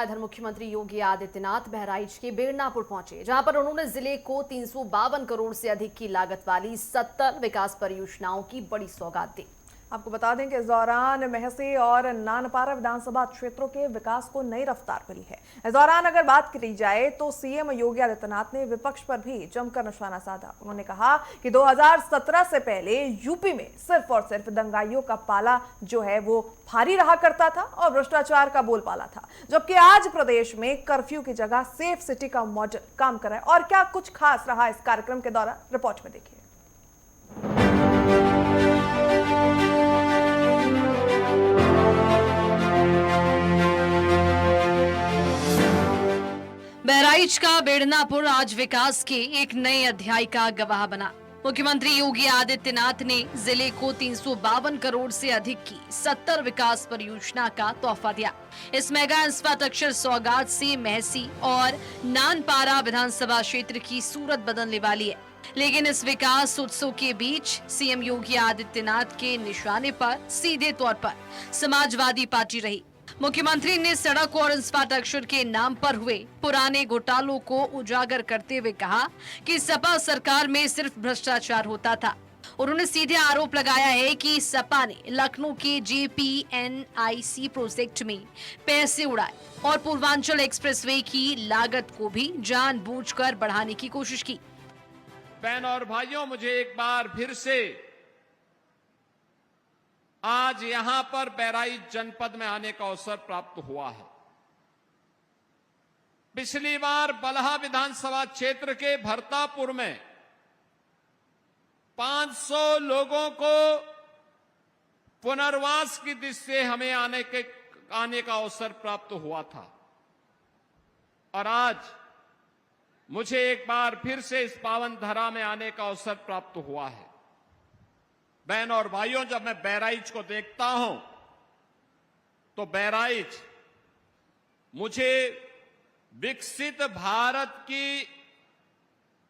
इधर मुख्यमंत्री योगी आदित्यनाथ बहराइच के बेरनापुर पहुंचे, जहां पर उन्होंने जिले को 352 करोड़ से अधिक की लागत वाली 70 विकास परियोजनाओं की बड़ी सौगात दी। आपको बता दें कि इस दौरान मेहसी और नानपारा विधानसभा क्षेत्रों के विकास को नई रफ्तार मिली है। इस दौरान अगर बात करी जाए तो सीएम योगी आदित्यनाथ ने विपक्ष पर भी जमकर निशाना साधा। उन्होंने कहा कि 2017 से पहले यूपी में सिर्फ और सिर्फ दंगाइयों का पाला जो है वो भारी रहा करता था और भ्रष्टाचार का बोलबाला था, जबकि आज प्रदेश में कर्फ्यू की जगह सेफ सिटी का मॉडल काम कर रहा है। और क्या कुछ खास रहा इस कार्यक्रम के दौरान, रिपोर्ट में देखिए। बहराइच का बेरनापुर आज विकास के एक नए अध्याय का गवाह बना। मुख्यमंत्री योगी आदित्यनाथ ने जिले को 352 करोड़ से अधिक की 70 विकास परियोजना का तोहफा दिया। इस मेगा इंफ्रास्ट्रक्चर सौगात से मेहसी और नानपारा विधानसभा क्षेत्र की सूरत बदलने वाली है। लेकिन इस विकास उत्सव के बीच सीएम योगी आदित्यनाथ के निशाने पर सीधे तौर पर समाजवादी पार्टी रही। मुख्यमंत्री ने सड़क और इंफ्रास्ट्रक्चर के नाम पर हुए पुराने घोटालों को उजागर करते हुए कहा कि सपा सरकार में सिर्फ भ्रष्टाचार होता था। उन्होंने सीधे आरोप लगाया है कि सपा ने लखनऊ के JPNIC प्रोजेक्ट में पैसे उड़ाए और पूर्वांचल एक्सप्रेसवे की लागत को भी जानबूझकर बढ़ाने की कोशिश की। बहन और भाइयों, मुझे एक बार फिर से आज यहां पर बहराइच जनपद में आने का अवसर प्राप्त हुआ है। पिछली बार बलहा विधानसभा क्षेत्र के भरतापुर में 500 लोगों को पुनर्वास की दृष्टि से हमें आने का अवसर प्राप्त हुआ था। और आज मुझे एक बार फिर से इस पावन धरा में आने का अवसर प्राप्त हुआ है। बहन और भाइयों, जब मैं बहराइच को देखता हूं तो बहराइच मुझे विकसित भारत की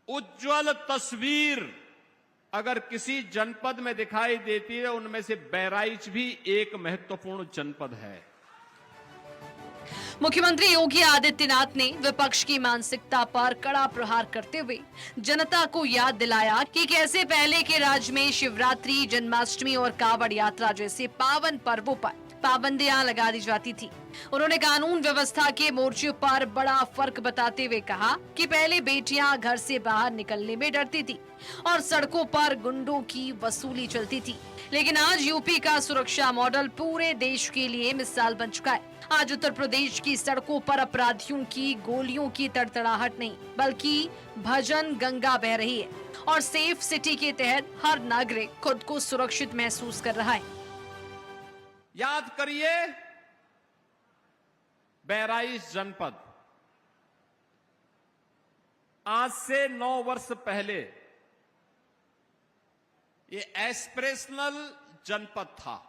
उज्जवल तस्वीर अगर किसी जनपद में दिखाई देती है, उनमें से बहराइच भी एक महत्वपूर्ण जनपद है। मुख्यमंत्री योगी आदित्यनाथ ने विपक्ष की मानसिकता पर कड़ा प्रहार करते हुए जनता को याद दिलाया कि कैसे पहले के राज्य में शिवरात्रि, जन्माष्टमी और कावड़ यात्रा जैसे पावन पर्वों पर पाबंदियां लगा दी जाती थी। उन्होंने कानून व्यवस्था के मोर्चे पर बड़ा फर्क बताते हुए कहा कि पहले बेटियां घर से बाहर निकलने में डरती थी और सड़कों पर गुंडों की वसूली चलती थी, लेकिन आज यूपी का सुरक्षा मॉडल पूरे देश के लिए मिसाल बन चुका है। आज उत्तर प्रदेश की सड़कों पर अपराधियों की गोलियों की तड़तड़ाहट नहीं, बल्कि भजन गंगा बह रही है और सेफ सिटी के तहत हर नागरिक खुद को सुरक्षित महसूस कर रहा है। याद करिए, बहराइच जनपद आज से 9 वर्ष पहले ये एस्पिरेशनल जनपद था।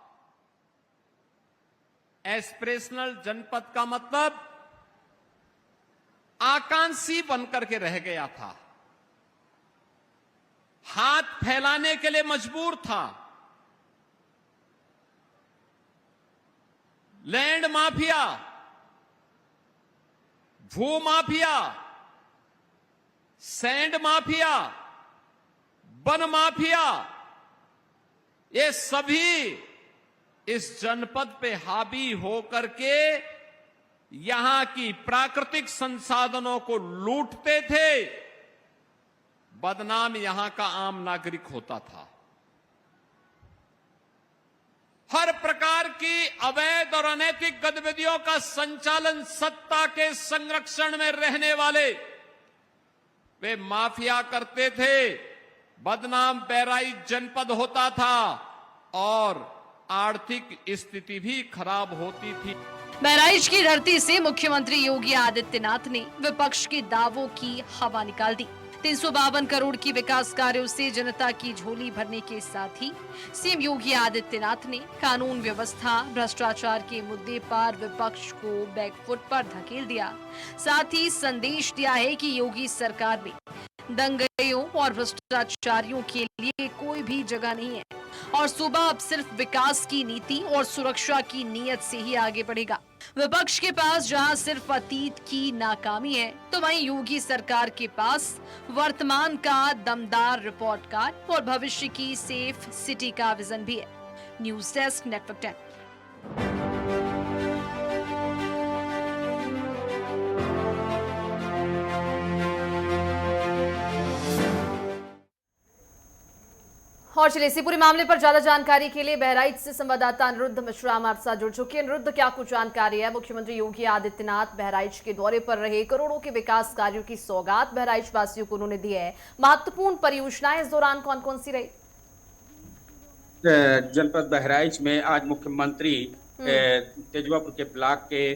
एस्पिरेशनल जनपद का मतलब आकांक्षी बनकर के रह गया था, हाथ फैलाने के लिए मजबूर था। लैंड माफिया, भू mafia, sand mafia, one mafia, ये सभी इस जनपद पे हावी होकर के यहां की प्राकृतिक संसाधनों को लूटते थे। बदनाम यहां का आम नागरिक होता था। हर प्रकार की अवैध और अनैतिक गतिविधियों का संचालन सत्ता के संरक्षण में रहने वाले वे माफिया करते थे। बदनाम बहराइच जनपद होता था और आर्थिक स्थिति भी खराब होती थी। बहराइच की धरती से मुख्यमंत्री योगी आदित्यनाथ ने विपक्ष के दावों की हवा निकाल दी। 352 करोड़ की विकास कार्यों से जनता की झोली भरने के साथ ही सीएम योगी आदित्यनाथ ने कानून व्यवस्था, भ्रष्टाचार के मुद्दे पर विपक्ष को बैकफुट पर धकेल दिया। साथ ही संदेश दिया है कि योगी सरकार में दंगइयों और भ्रष्टाचारियों के लिए कोई भी जगह नहीं है और सूबा अब सिर्फ विकास की नीति और सुरक्षा की नीयत से ही आगे बढ़ेगा। विपक्ष के पास जहां सिर्फ अतीत की नाकामी है, तो वहीं योगी सरकार के पास वर्तमान का दमदार रिपोर्ट कार्ड और भविष्य की सेफ सिटी का विजन भी है। News desk, network 10। और चलिए इसी पूरे मामले पर ज्यादा जानकारी के लिए बहराइच से संवाददाता अनिरुद्ध मिश्रा हमारे साथ जुड़ चुके हैं। अनिरुद्ध, क्या कुछ जानकारी है? मुख्यमंत्री योगी आदित्यनाथ बहराइच के दौरे पर रहे, करोड़ों के विकास कार्यों की सौगात बहराइच वासियों को उन्होंने दी है। महत्वपूर्ण परियोजनाएं इस दौरान कौन कौन सी रही? जनपद बहराइच में आज मुख्यमंत्री तेजवापुर के ब्लॉक के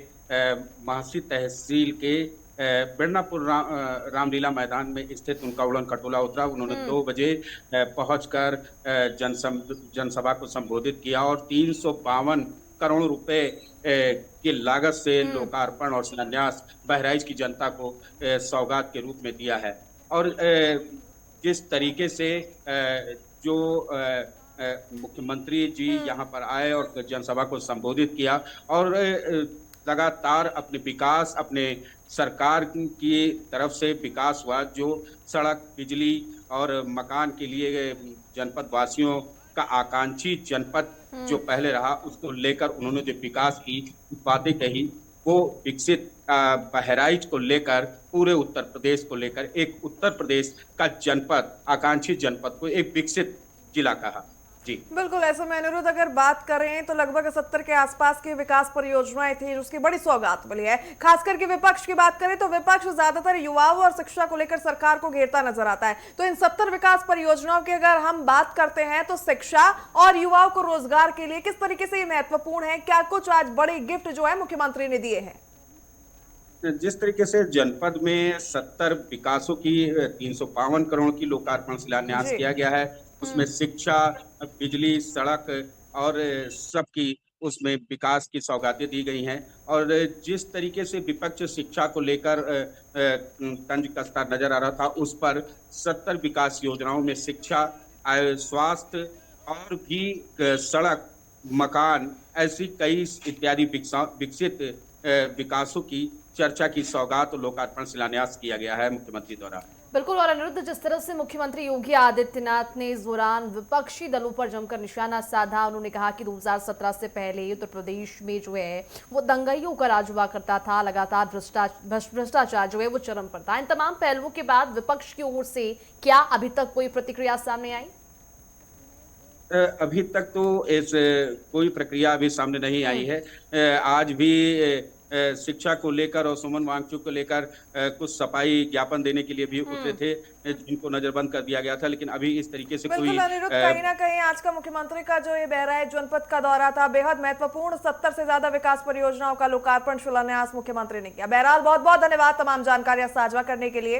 महासी तहसील के बिरनापुर रामलीला मैदान में स्थित उनका उड़न खटोला उतरा। उन्होंने 2 बजे पहुंचकर जनसभा को संबोधित किया और 352 करोड़ रुपए की लागत से लोकार्पण और शिलान्यास बहराइच की जनता को सौगात के रूप में दिया है। और जिस तरीके से जो मुख्यमंत्री जी यहाँ पर आए और जनसभा को संबोधित किया और लगातार अपने विकास, अपने सरकार की तरफ से विकास हुआ, जो सड़क, बिजली और मकान के लिए जनपद वासियों का आकांक्षी जनपद जो पहले रहा, उसको लेकर उन्होंने जो विकास की बातें कही, वो विकसित बहराइच को लेकर, पूरे उत्तर प्रदेश को लेकर एक उत्तर प्रदेश का जनपद, आकांक्षी जनपद को एक विकसित जिला कहा। जी बिल्कुल, ऐसे में अनिरुद्ध अगर बात करें तो लगभग 70 के आसपास की विकास परियोजनाएं थी जिसकी बड़ी सौगात मिली है। खास करके विपक्ष की बात करें तो विपक्ष ज्यादातर युवाओं और शिक्षा को लेकर सरकार को घेरता नजर आता है। तो इन 70 विकास परियोजनाओं की अगर हम बात करते हैं तो शिक्षा और युवाओं को रोजगार के लिए किस तरीके से ये महत्वपूर्ण है? क्या कुछ आज बड़े गिफ्ट जो है मुख्यमंत्री ने दिए हैं? जिस तरीके से जनपद में 70 विकासों की 352 करोड़ की लोकार्पण शिलान्यास किया गया है, उसमें शिक्षा, बिजली, सड़क और सबकी उसमें विकास की सौगातें दी गई हैं। और जिस तरीके से विपक्ष शिक्षा को लेकर तंज कसता नजर आ रहा था, उस पर 70 विकास योजनाओं में शिक्षा, स्वास्थ्य और भी सड़क, मकान, ऐसी कई इत्यादि विकसित विकासों की चर्चा की सौगात और लोकार्पण शिलान्यास किया गया है मुख्यमंत्री द्वारा। बिल्कुल। और अनिरुद्ध, जिस तरह से मुख्यमंत्री योगी आदित्यनाथ ने इस दौरान विपक्षी दलों पर जमकर निशाना साधा, उन्होंने कहा कि 2017 से पहले उत्तर प्रदेश में जो है वो दंगाइयों का राज हुआ करता था, लगातार भ्रष्टाचार जो है वो चरम पर था। इन तमाम पहलुओं के बाद विपक्ष की ओर से क्या अभी तक कोई प्रतिक्रिया सामने आई? अभी तक तो कोई प्रक्रिया अभी सामने नहीं आई है। आज भी शिक्षा को लेकर और सुमन वांगचुक को लेकर कुछ सफाई ज्ञापन देने के लिए भी उतरे थे, जिनको नजरबंद कर दिया गया था, लेकिन अभी इस तरीके से कोई अनिरुद्ध, कहीं ना कहीं आज का मुख्यमंत्री का जो ये बहराइच जनपद का दौरा था बेहद महत्वपूर्ण। 70 से ज्यादा विकास परियोजनाओं का लोकार्पण शिलान्यास मुख्यमंत्री ने किया। बहरहाल बहुत बहुत धन्यवाद तमाम जानकारियां साझा करने के लिए।